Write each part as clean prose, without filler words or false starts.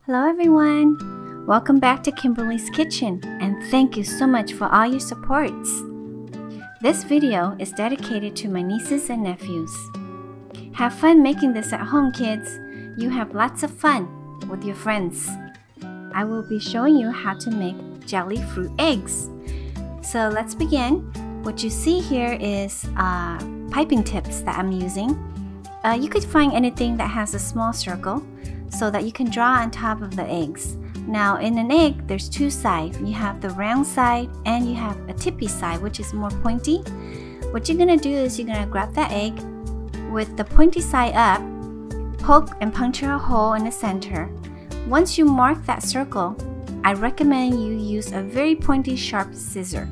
Hello everyone! Welcome back to Kimberly's Kitchen and thank you so much for all your supports. This video is dedicated to my nieces and nephews. Have fun making this at home, kids. You have lots of fun with your friends. I will be showing you how to make jelly fruit eggs. So let's begin. What you see here is piping tips that I'm using. You could find anything that has a small circle so that you can draw on top of the eggs. Now in an egg, there's two sides. You have the round side and you have a tippy side, which is more pointy. What you're gonna do is you're gonna grab that egg with the pointy side up, poke and puncture a hole in the center. Once you mark that circle, I recommend you use a very pointy sharp scissor.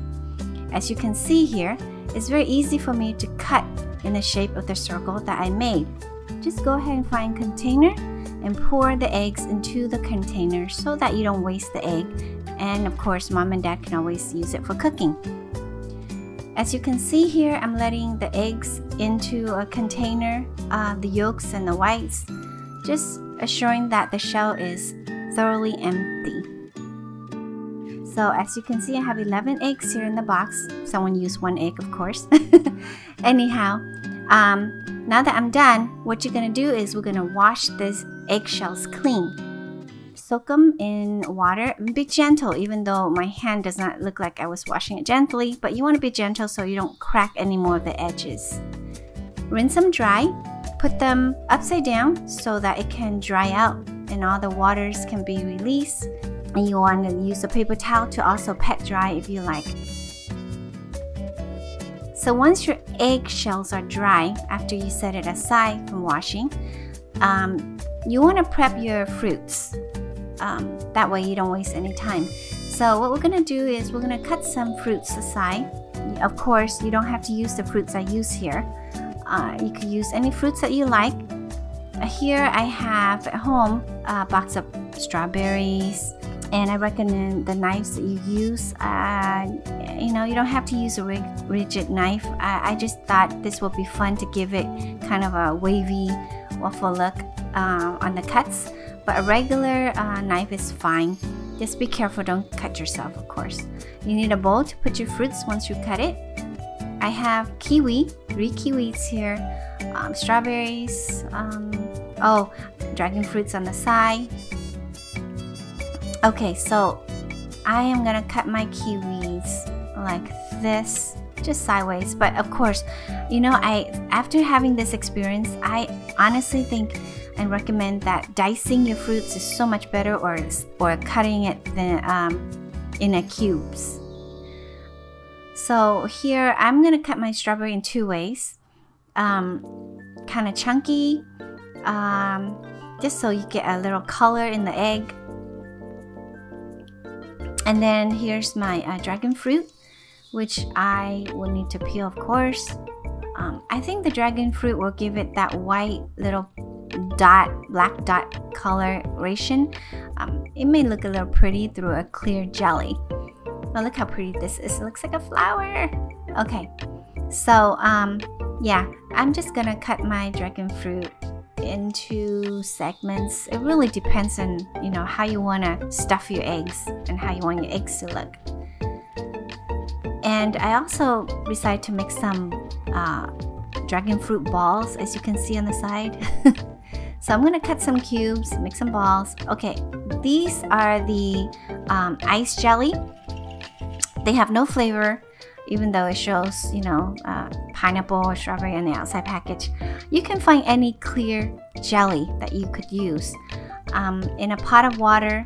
As you can see here, it's very easy for me to cut in the shape of the circle that I made. Just go ahead and find a container and pour the eggs into the container so that you don't waste the egg. And of course, mom and dad can always use it for cooking. As you can see here, I'm letting the eggs into a container, the yolks and the whites, just assuring that the shell is thoroughly empty. So as you can see, I have 11 eggs here in the box. Someone used one egg, of course. Anyhow, now that I'm done, what you're gonna do is we're gonna wash these eggshells clean. Soak them in water. Be gentle, even though my hand does not look like I was washing it gently, but you want to be gentle so you don't crack any more of the edges. Rinse them dry. Put them upside down so that it can dry out and all the waters can be released. And you want to use a paper towel to also pat dry if you like. So once your eggshells are dry, after you set it aside from washing, you want to prep your fruits. That way you don't waste any time. So what we're going to do is we're going to cut some fruits aside. Of course, you don't have to use the fruits I use here. You could use any fruits that you like. Here I have at home a box of strawberries. And I recommend the knives that you use. You don't have to use a rigid knife. I just thought this would be fun to give it kind of a wavy waffle look on the cuts. But a regular knife is fine. Just be careful, don't cut yourself, of course. You need a bowl to put your fruits once you cut it. I have kiwi, 3 kiwis here, strawberries, dragon fruits on the side. Okay, so I am gonna cut my kiwis like this, just sideways. But of course, after having this experience, I honestly think and recommend that dicing your fruits is so much better, or cutting it in a cubes. So here I'm gonna cut my strawberry in 2 ways, kind of chunky, just so you get a little color in the egg. And then here's my dragon fruit, which I will need to peel, of course. I think the dragon fruit will give it that white little black dot coloration. It may look a little pretty through a clear jelly. Oh, look how pretty this is. It looks like a flower. Okay, so yeah, I'm just gonna cut my dragon fruit into segments. It really depends on how you want to stuff your eggs and how you want your eggs to look. And I also decided to make some dragon fruit balls, as you can see on the side. So I'm going to cut some cubes, make some balls. Okay, these are the ice jelly. They have no flavor, even though it shows pineapple or strawberry on the outside package. You can find any clear jelly that you could use. In a pot of water,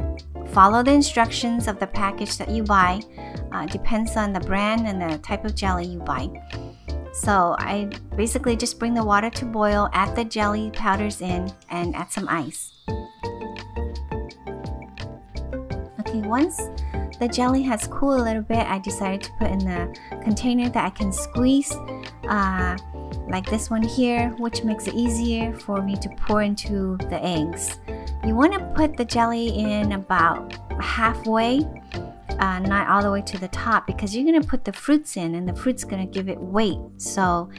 follow the instructions of the package that you buy. Depends on the brand and the type of jelly you buy. So I basically just bring the water to boil, add the jelly powders in, and add some ice. Okay, once the jelly has cooled a little bit, I decided to put in the container that I can squeeze, like this one here, which makes it easier for me to pour into the eggs. You want to put the jelly in about halfway, not all the way to the top, because you're going to put the fruits in and the fruit's going to give it weight. So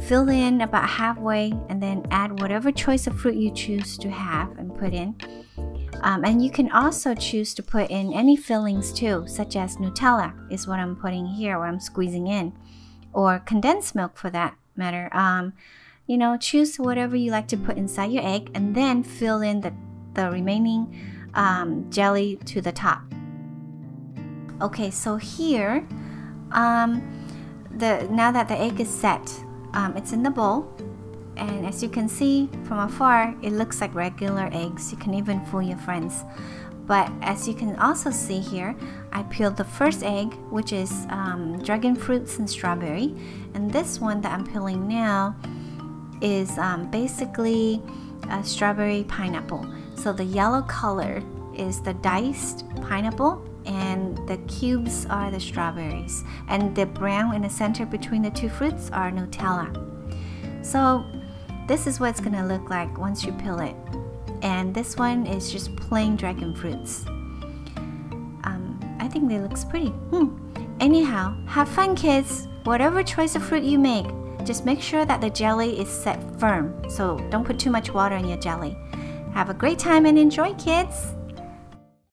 fill in about halfway and then add whatever choice of fruit you choose to have and put in. And you can also choose to put in any fillings too, such as Nutella is what I'm putting here, or I'm squeezing in, or condensed milk for that matter. You know, choose whatever you like to put inside your egg, and then fill in the remaining jelly to the top. Okay, so here, now that the egg is set, it's in the bowl. And as you can see from afar, it looks like regular eggs. You can even fool your friends. But as you can also see here, I peeled the first egg, which is dragon fruits and strawberry. And this one that I'm peeling now is basically a strawberry pineapple. So the yellow color is the diced pineapple, and the cubes are the strawberries. And the brown in the center between the two fruits are Nutella. So this is what it's gonna look like once you peel it. And this one is just plain dragon fruits. I think they looks pretty. Anyhow, have fun, kids. Whatever choice of fruit you make, just make sure that the jelly is set firm. So don't put too much water in your jelly. Have a great time and enjoy, kids.